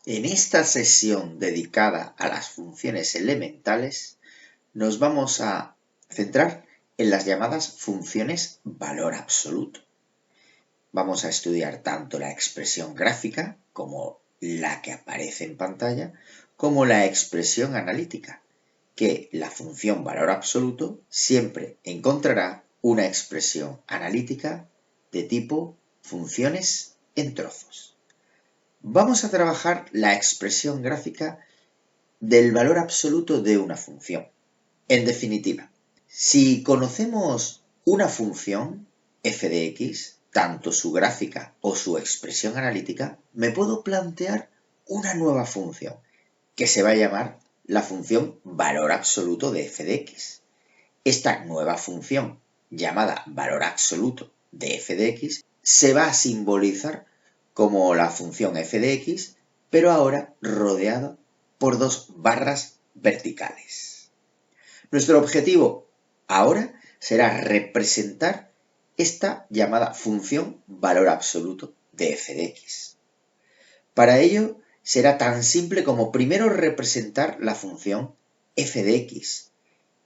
En esta sesión dedicada a las funciones elementales, nos vamos a centrar en las llamadas funciones valor absoluto. Vamos a estudiar tanto la expresión gráfica, como la que aparece en pantalla, como la expresión analítica, que la función valor absoluto siempre encontrará una expresión analítica de tipo funciones en trozos. Vamos a trabajar la expresión gráfica del valor absoluto de una función. En definitiva, si conocemos una función f de x, tanto su gráfica o su expresión analítica, me puedo plantear una nueva función que se va a llamar la función valor absoluto de f de x. Esta nueva función, llamada valor absoluto de f de x, se va a simbolizar como la función f de x, pero ahora rodeada por dos barras verticales. Nuestro objetivo ahora será representar esta llamada función valor absoluto de f de x. Para ello será tan simple como primero representar la función f de x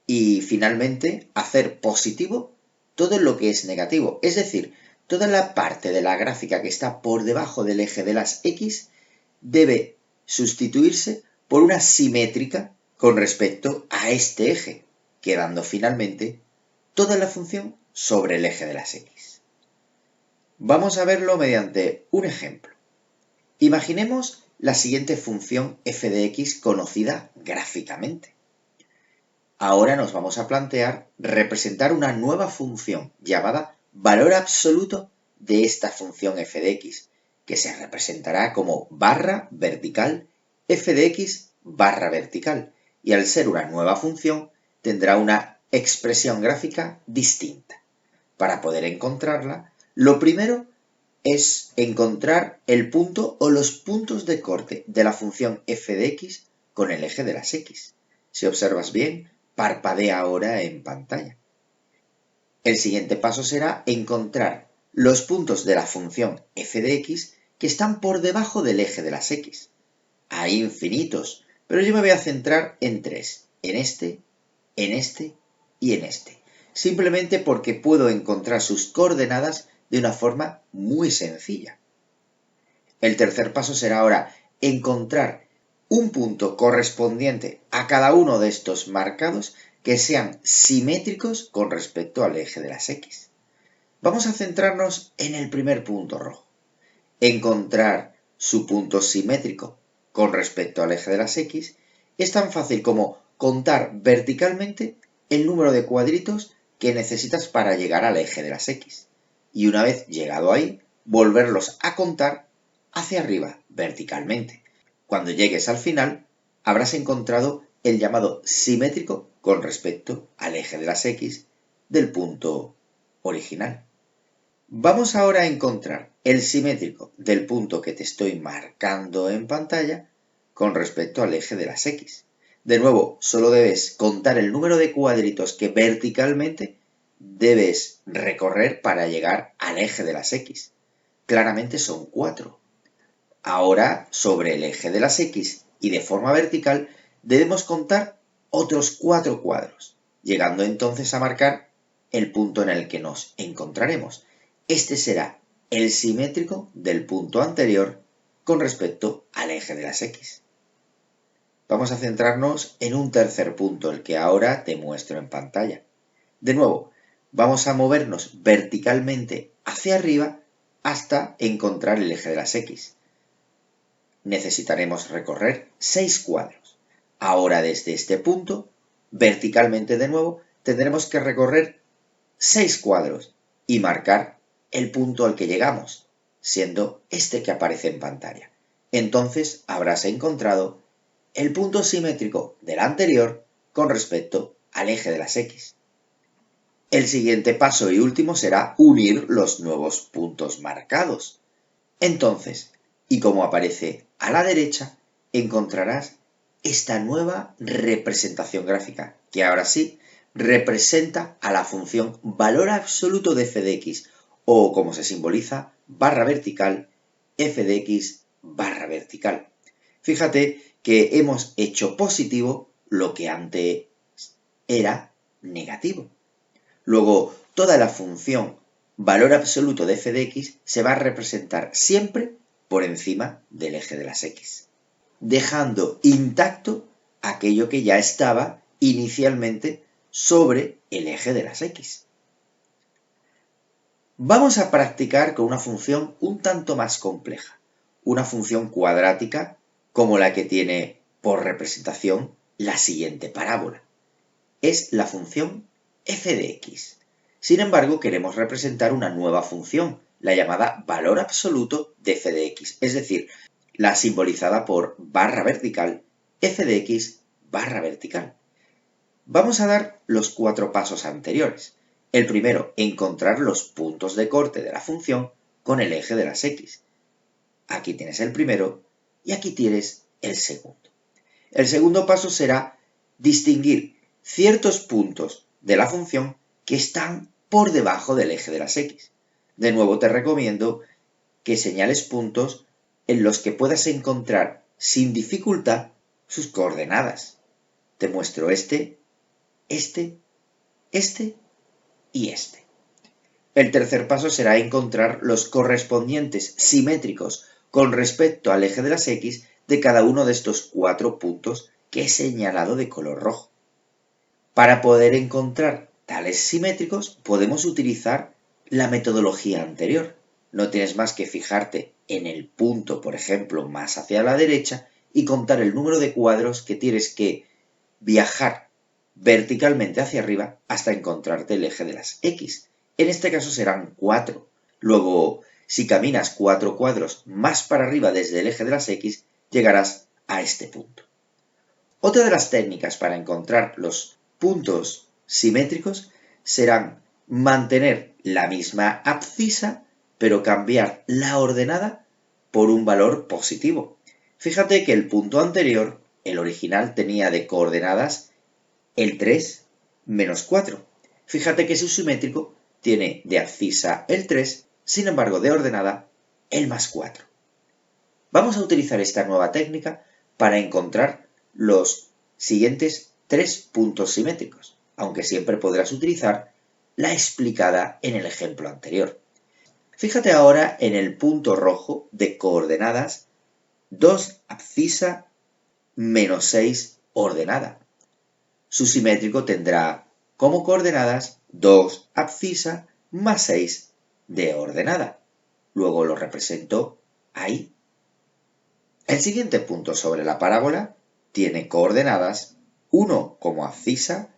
y finalmente hacer positivo todo lo que es negativo, es decir, toda la parte de la gráfica que está por debajo del eje de las x debe sustituirse por una simétrica con respecto a este eje, quedando finalmente toda la función sobre el eje de las x. Vamos a verlo mediante un ejemplo. Imaginemos la siguiente función f de x conocida gráficamente. Ahora nos vamos a plantear representar una nueva función llamada valor absoluto de esta función f de x, que se representará como barra vertical f de x barra vertical, y al ser una nueva función tendrá una expresión gráfica distinta. Para poder encontrarla, lo primero es encontrar el punto o los puntos de corte de la función f de x con el eje de las x. Si observas bien, parpadea ahora en pantalla. El siguiente paso será encontrar los puntos de la función f de x que están por debajo del eje de las x. Hay infinitos, pero yo me voy a centrar en tres, en este y en este, simplemente porque puedo encontrar sus coordenadas de una forma muy sencilla. El tercer paso será ahora encontrar un punto correspondiente a cada uno de estos marcados que sean simétricos con respecto al eje de las x. Vamos a centrarnos en el primer punto rojo. Encontrar su punto simétrico con respecto al eje de las x es tan fácil como contar verticalmente el número de cuadritos que necesitas para llegar al eje de las x. Y una vez llegado ahí, volverlos a contar hacia arriba verticalmente. Cuando llegues al final, habrás encontrado el llamado simétrico con respecto al eje de las x del punto original. Vamos ahora a encontrar el simétrico del punto que te estoy marcando en pantalla con respecto al eje de las x. De nuevo, solo debes contar el número de cuadritos que verticalmente debes recorrer para llegar al eje de las x. Claramente son 4. Ahora, sobre el eje de las x y de forma vertical, debemos contar otros 4 cuadros, llegando entonces a marcar el punto en el que nos encontraremos. Este será el simétrico del punto anterior con respecto al eje de las x. Vamos a centrarnos en un tercer punto, el que ahora te muestro en pantalla. De nuevo, vamos a movernos verticalmente hacia arriba hasta encontrar el eje de las x. Necesitaremos recorrer 6 cuadros. Ahora desde este punto, verticalmente de nuevo, tendremos que recorrer 6 cuadros y marcar el punto al que llegamos, siendo este que aparece en pantalla. Entonces habrás encontrado el punto simétrico del anterior con respecto al eje de las x. El siguiente paso y último será unir los nuevos puntos marcados. Entonces, y como aparece a la derecha, encontrarás esta nueva representación gráfica, que ahora sí representa a la función valor absoluto de f de x, o como se simboliza, barra vertical, f de x barra vertical. Fíjate que hemos hecho positivo lo que antes era negativo. Luego, toda la función valor absoluto de f de x se va a representar siempre por encima del eje de las x, dejando intacto aquello que ya estaba inicialmente sobre el eje de las x. Vamos a practicar con una función un tanto más compleja, una función cuadrática como la que tiene por representación la siguiente parábola. Es la función f de x. Sin embargo, queremos representar una nueva función, la llamada valor absoluto de f de x, es decir, la simbolizada por barra vertical f de x barra vertical. Vamos a dar los 4 pasos anteriores. El primero, encontrar los puntos de corte de la función con el eje de las x. Aquí tienes el primero y aquí tienes el segundo. El segundo paso será distinguir ciertos puntos de la función que están por debajo del eje de las x. De nuevo te recomiendo que señales puntos en los que puedas encontrar sin dificultad sus coordenadas. Te muestro este y este. El tercer paso será encontrar los correspondientes simétricos con respecto al eje de las x de cada uno de estos 4 puntos que he señalado de color rojo. Para poder encontrar tales simétricos podemos utilizar la metodología anterior. No tienes más que fijarte en el punto, por ejemplo, más hacia la derecha y contar el número de cuadros que tienes que viajar verticalmente hacia arriba hasta encontrarte el eje de las x. En este caso serán 4. Luego, si caminas 4 cuadros más para arriba desde el eje de las x, llegarás a este punto. Otra de las técnicas para encontrar los puntos simétricos serán mantener la misma abscisa, pero cambiar la ordenada por un valor positivo. Fíjate que el punto anterior, el original, tenía de coordenadas el 3 menos 4. Fíjate que su simétrico tiene de abscisa el 3, sin embargo de ordenada el más 4. Vamos a utilizar esta nueva técnica para encontrar los siguientes 3 puntos simétricos, aunque siempre podrás utilizar la explicada en el ejemplo anterior. Fíjate ahora en el punto rojo de coordenadas 2 abscisa menos 6 ordenada. Su simétrico tendrá como coordenadas 2 abscisa más 6 de ordenada. Luego lo represento ahí. El siguiente punto sobre la parábola tiene coordenadas 1 como abscisa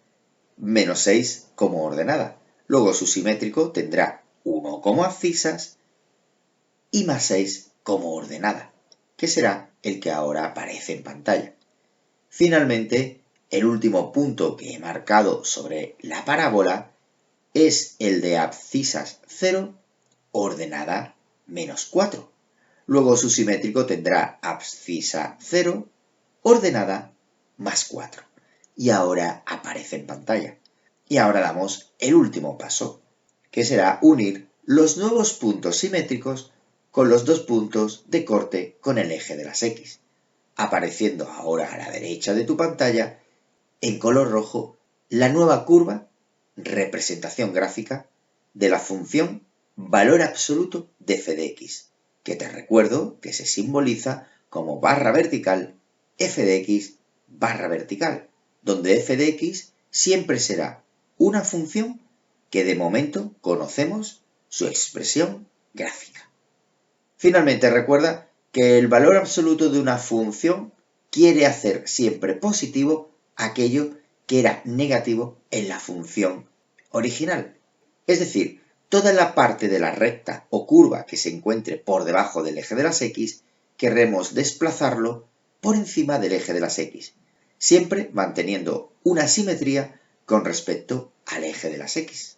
menos 6 como ordenada. Luego su simétrico tendrá 1 como abscisas y más 6 como ordenada, que será el que ahora aparece en pantalla. Finalmente, el último punto que he marcado sobre la parábola es el de abscisas 0, ordenada menos 4. Luego su simétrico tendrá abscisa 0, ordenada más 4. Y ahora aparece en pantalla. Y ahora damos el último paso, que será unir los nuevos puntos simétricos con los 2 puntos de corte con el eje de las x, apareciendo ahora a la derecha de tu pantalla en color rojo la nueva curva, representación gráfica, de la función valor absoluto de f de x, que te recuerdo que se simboliza como barra vertical f de x barra vertical, donde f de x siempre será una función que de momento conocemos su expresión gráfica. Finalmente, recuerda que el valor absoluto de una función quiere hacer siempre positivo aquello que era negativo en la función original. Es decir, toda la parte de la recta o curva que se encuentre por debajo del eje de las x, querremos desplazarlo por encima del eje de las x, siempre manteniendo una simetría con respecto al eje de las x.